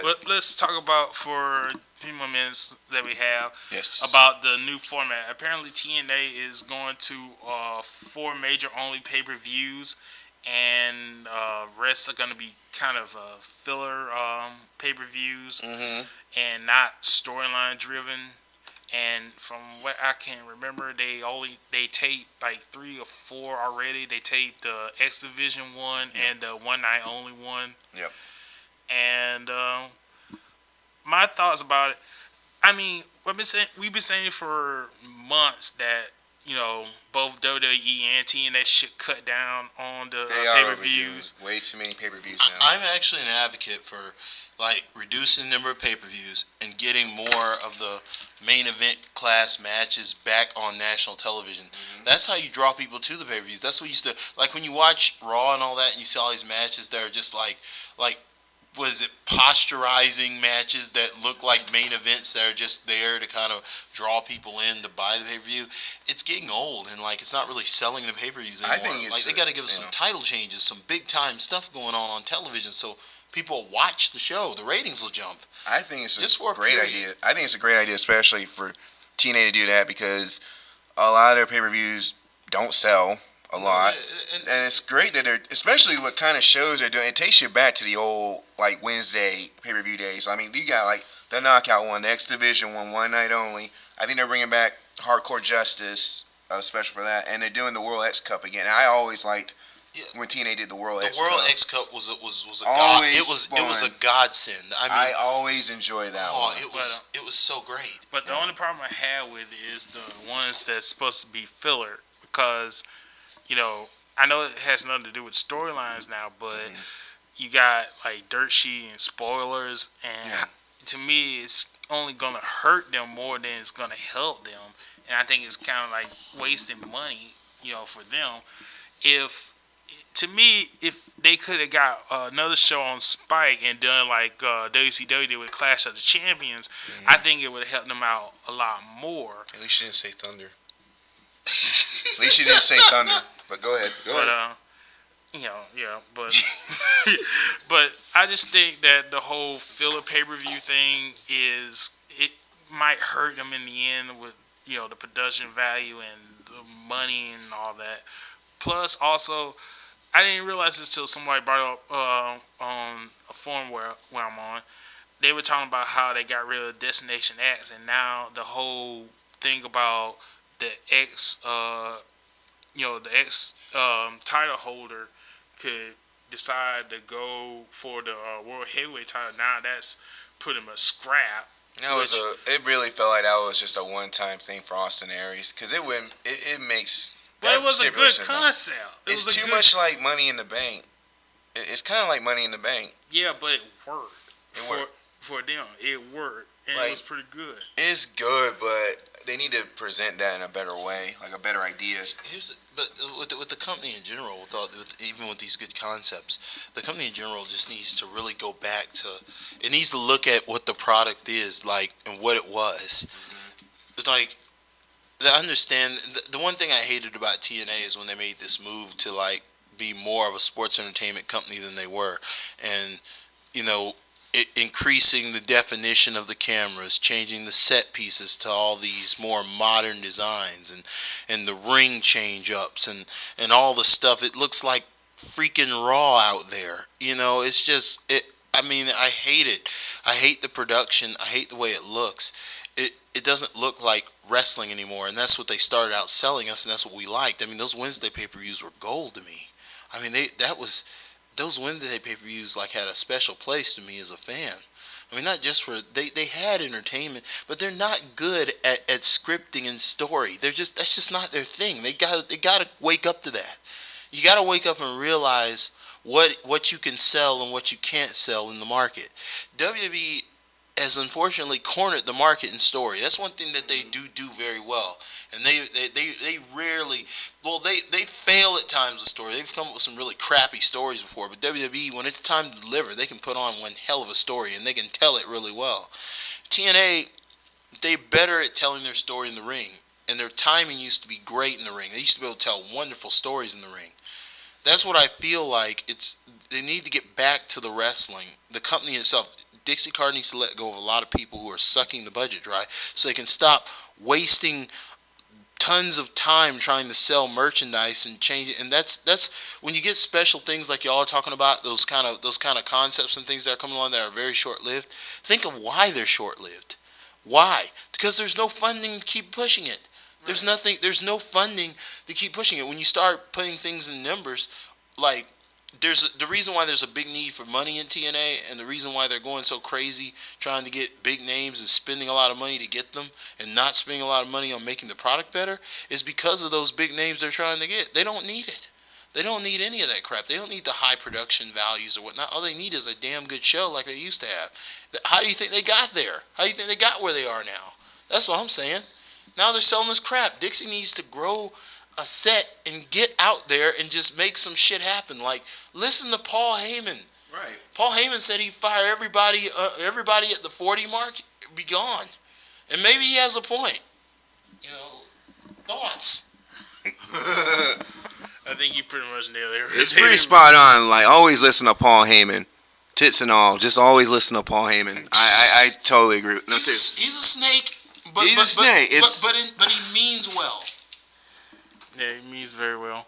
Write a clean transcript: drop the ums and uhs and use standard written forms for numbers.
but let's talk about for a few more minutes that we have Yes. about the new format. Apparently, TNA is going to four major only pay per views, and rest are going to be kind of filler pay per views Mm-hmm. and not storyline driven. And from what I can remember, they taped like three or four already. They taped the X Division one Yep. and the one night only one. Yep. And my thoughts about it. I mean, we've been saying for months that both WWE and TNA should cut down on the They pay are per overdoing views. way too many pay-per-views now. I'm actually an advocate for like reducing the number of pay-per-views and getting more of the main event class matches back on national television. Mm-hmm. That's how you draw people to the pay-per-views. That's what you used to like when you watch Raw and all that, and you see all these matches that are just like was it posturizing matches that look like main events that are just there to kind of draw people in to buy the pay-per-view. It's getting old and like it's not really selling the pay-per-views anymore. I think it's like they got to give us some title changes, some big time stuff going on television so people watch the show. The ratings will jump. I think it's Just for a a great period. idea. I think it's a great idea, especially for TNA to do that because a lot of their pay-per-views don't sell a lot, and it's great that they're, especially what kind of shows they're doing. It takes you back to the old like Wednesday pay-per-view days. I mean, you got like the Knockout one, the X Division one night only. I think they're bringing back Hardcore Justice, special for that, and they're doing the World X Cup again. I always liked when TNA did the World X Cup. The World X Cup was a Always it was a godsend. I I mean, always enjoy that one. it was so great. But the only problem I have with it is the ones that's supposed to be filler because I know it has nothing to do with storylines now, but you got like dirt sheet and spoilers, and to me, it's only gonna hurt them more than it's gonna help them, and I think it's kind of like wasting money, for them. If to me, if they could have got another show on Spike and done like WCW did with Clash of the Champions, I think it would have helped them out a lot more. At least you didn't say Thunder. At least you didn't say Thunder. But go ahead. Go ahead. But but I just think that the whole filler pay per view thing it might hurt them in the end with the production value and the money and all that. Plus, also, I didn't realize this till somebody brought it up on a forum where I'm on. They were talking about how they got rid of Destination X, and now the whole thing about the X, the X title holder could decide to go for the World Heavyweight title. Now that's pretty much scrap. It really felt like that was just a one-time thing for Austin Aries because it makes. But it was a good concept. It's too much like Money in the Bank. It's kind of like Money in the Bank. Yeah, but it worked. For them. It worked. And it was pretty good. It's good, but they need to present that in a better way, like a better idea. But with the company in general, even with these good concepts, the company in general just needs to really go back to. It needs to look at what the product is like and what it was. It's like. I understand. The one thing I hated about TNA is when they made this move to like be more of a sports entertainment company than they were, and increasing the definition of the cameras, changing the set pieces to all these more modern designs, and the ring change ups and all the stuff. It looks like freaking Raw out there. It's just it. I mean, I hate it. I hate the production. I hate the way it looks. It doesn't look like wrestling anymore, and that's what they started out selling us, and that's what we liked. I mean, those Wednesday pay-per-views were gold to me. I mean, those Wednesday pay-per-views like had a special place to me as a fan. I mean, not just for they had entertainment, but they're not good at scripting and story. That's just not their thing. They gotta wake up to that. You gotta wake up and realize what you can sell and what you can't sell in the market. WWE has unfortunately cornered the market in story. That's one thing that they do very well. And they rarely, they fail at times with story. They've come up with some really crappy stories before, but WWE, when it's time to deliver, they can put on one hell of a story, and they can tell it really well. TNA, they're better at telling their story in the ring, and their timing used to be great in the ring. They used to be able to tell wonderful stories in the ring. That's what I feel like. They need to get back to the wrestling. The company itself, Dixie Card needs to let go of a lot of people who are sucking the budget dry, so they can stop wasting tons of time trying to sell merchandise and change it. And that's when you get special things like y'all are talking about, those kind of concepts and things that are coming along that are very short lived. Think of why they're short lived. Why? Because there's no funding to keep pushing it. There's nothing. There's no funding to keep pushing it. When you start putting things in numbers, like there's the reason why there's a big need for money in TNA, and the reason why they're going so crazy trying to get big names and spending a lot of money to get them, and not spending a lot of money on making the product better, is because of those big names they're trying to get. They don't need it. They don't need any of that crap. They don't need the high production values or whatnot. All they need is a damn good show like they used to have. How do you think they got there? How do you think they got where they are now? That's what I'm saying. Now they're selling this crap. Dixie needs to grow a set and get out there and just make some shit happen. Like, listen to Paul Heyman. Right. Paul Heyman said he'd fire everybody at the 40 mark, be gone. And maybe he has a point. You know, thoughts. I think you pretty much nailed it. It's pretty spot on. Like, always listen to Paul Heyman. Tits and all. Just always listen to Paul Heyman. I totally agree. No, He's a snake. But he means well. Yeah, he means very well.